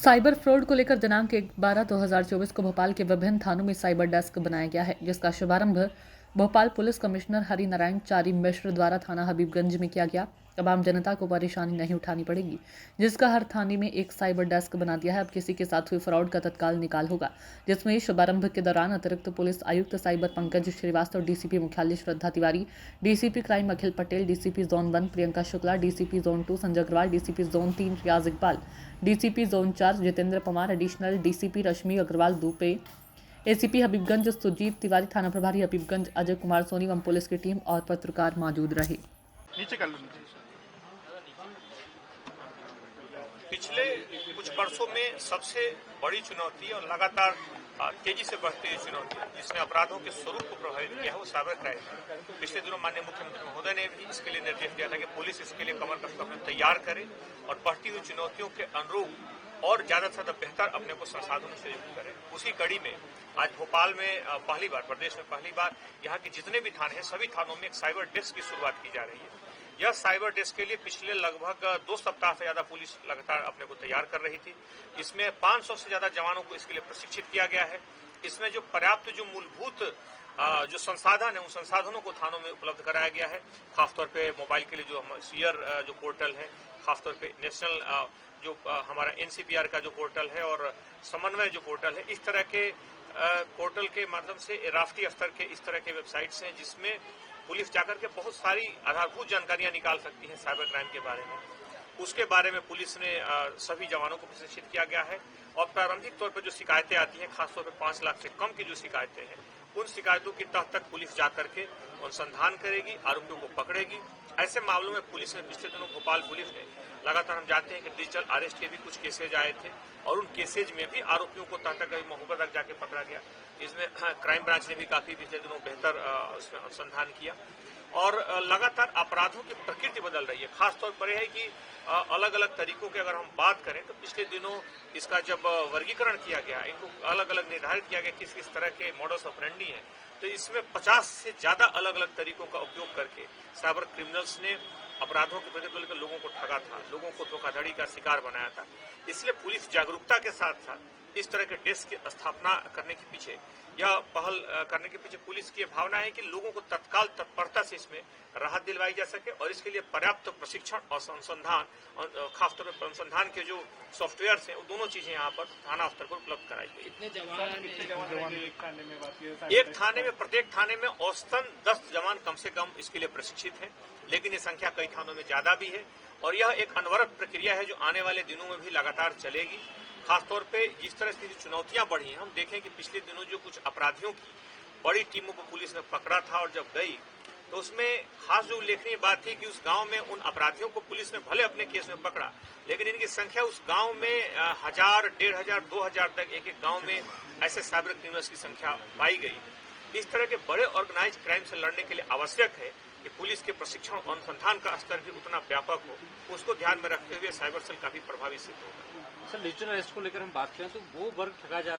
Cyber fraud को लेकर दिनांक 1/12/2024 को भोपाल के विभिन्न थानों में साइबर डेस्क बनाया गया है, जिसका शुभारंभ भोपाल पुलिस कमिश्नर हरिनारायण चारी मिश्र द्वारा थाना हबीबगंज में किया गया। अब आम जनता को परेशानी नहीं उठानी पड़ेगी, जिसका हर थाने में एक साइबर डेस्क बना दिया है। अब किसी के साथ हुए फ्रॉड का तत्काल निकाल होगा, जिसमें शुभारंभ के दौरान अतिरिक्त पुलिस आयुक्त साइबर पंकज श्रीवास्तव, डीसीपी मुख्यालय Shraddha Tiwari, DCP crime Akhil Patel, DCP zone 1 Priyanka Shukla, DCP zone 2 Sanjay Agrawal, DCP zone 3 Riyaz Iqbal, DCP zone 4 Jitendra Pawar, additional DCP Rashmi Agrawal Dubey, ACP Habibganj Sujeet Tiwari, थाना प्रभारी हबीबगंज अजय कुमार सोनी एवं पुलिस की टीम और पत्रकार मौजूद रहे। नीचे कर लो। पिछले कुछ वर्षों में सबसे बड़ी चुनौती और लगातार तेजी से बढ़ती हुई चुनौती जिसने अपराधों के स्वरूप को प्रभावित किया है वो साइबर क्राइम है। पिछले दिनों माननीय मुख्यमंत्री महोदय ने भी इसके लिए निर्देश दिया था कि पुलिस इसके लिए कमर कसकर अपने तैयार करे और बढ़ती हुई चुनौतियों के अनुरूप और ज्यादा से ज्यादा बेहतर अपने को संसाधनों से युक्त करे। उसी कड़ी में आज भोपाल में पहली बार, प्रदेश में पहली बार यहाँ के जितने भी थाने हैं सभी थानों में एक साइबर डेस्क की शुरुआत की जा रही है। यह साइबर डेस्क के लिए पिछले लगभग 2 सप्ताह से ज्यादा पुलिस लगातार अपने को तैयार कर रही थी। इसमें 500 से ज्यादा जवानों को इसके लिए प्रशिक्षित किया गया है। इसमें जो पर्याप्त जो मूलभूत जो संसाधन है उन संसाधनों को थानों में उपलब्ध कराया गया है। खासतौर पे मोबाइल के लिए जो सीयर जो पोर्टल है, खासतौर पे नेशनल जो हमारा एनसीपीआर का जो पोर्टल है और समन्वय जो पोर्टल है, इस तरह के पोर्टल के माध्यम से राष्ट्रीय स्तर के इस तरह के वेबसाइट्स हैं जिसमें पुलिस जाकर के बहुत सारी आधारभूत जानकारियां निकाल सकती है साइबर क्राइम के बारे में। उसके बारे में पुलिस ने सभी जवानों को प्रशिक्षित किया गया है और प्रारंभिक तौर पर जो शिकायतें आती हैं, खासतौर पर 5 लाख से कम की जो शिकायतें हैं, उन शिकायतों की तह तक पुलिस जाकर के अनुसंधान करेगी, आरोपियों को पकड़ेगी। ऐसे मामलों में पुलिस ने पिछले दिनों भोपाल पुलिस ने लगातार, हम जानते हैं कि डिजिटल अरेस्ट के भी कुछ केसेज आए थे और उन केसेज में भी आरोपियों को तह तक महोबा तक जाके पकड़ा गया। इसमें क्राइम ब्रांच ने भी काफी पिछले दिनों बेहतर उसमें अनुसंधान किया और लगातार अपराधों की प्रकृति बदल रही है। खासतौर पर यह है कि अलग अलग तरीकों की अगर हम बात करें तो पिछले दिनों इसका जब वर्गीकरण किया गया, इनको अलग अलग निर्धारित किया गया किस किस तरह के मॉडस ऑपरेंडी हैं, तो इसमें 50 से ज्यादा अलग अलग तरीकों का उपयोग करके साइबर क्रिमिनल्स ने अपराधों के प्रति लोगों को ठगा था, लोगों को धोखाधड़ी का शिकार बनाया था। इसलिए पुलिस जागरूकता के साथ साथ इस तरह के डेस्क की स्थापना करने के पीछे, यह पहल करने के पीछे पुलिस की भावना है कि लोगों को तत्काल तत्परता से इसमें राहत दिलवाई जा सके और इसके लिए पर्याप्त प्रशिक्षण और अनुसंधान, खासतौर पर अनुसंधान के जो सॉफ्टवेयर हैं वो दोनों चीजें यहाँ पर थाना स्तर पर उपलब्ध कराई गई। एक थाने में, प्रत्येक थाने में औसतन 10 जवान कम से कम इसके लिए प्रशिक्षित हैं, लेकिन ये संख्या कई थानों में ज्यादा भी है और यह एक अनवरत प्रक्रिया है जो आने वाले दिनों में भी लगातार चलेगी। खासतौर पे जिस तरह की चुनौतियां बढ़ी हैं, हम देखें कि पिछले दिनों जो कुछ अपराधियों की बड़ी टीमों को पुलिस ने पकड़ा था और जब गई तो उसमें खास जो उल्लेखनीय बात थी कि उस गांव में उन अपराधियों को पुलिस ने भले अपने केस में पकड़ा, लेकिन इनकी संख्या उस गांव में 1000, 1500, 2000 तक एक एक गांव में ऐसे साइबर क्रिमिनल्स की संख्या पाई गई। इस तरह के बड़े ऑर्गेनाइज क्राइम से लड़ने के लिए आवश्यक है कि पुलिस के प्रशिक्षण और अनुसंधान का स्तर भी उतना व्यापक हो। उसको ध्यान में रखते हुए साइबर सेल काफी प्रभावी सिद्ध होगा। सर, डिजिटल अरेस्ट को लेकर हम बात करें तो वो वर्ग ठगा जा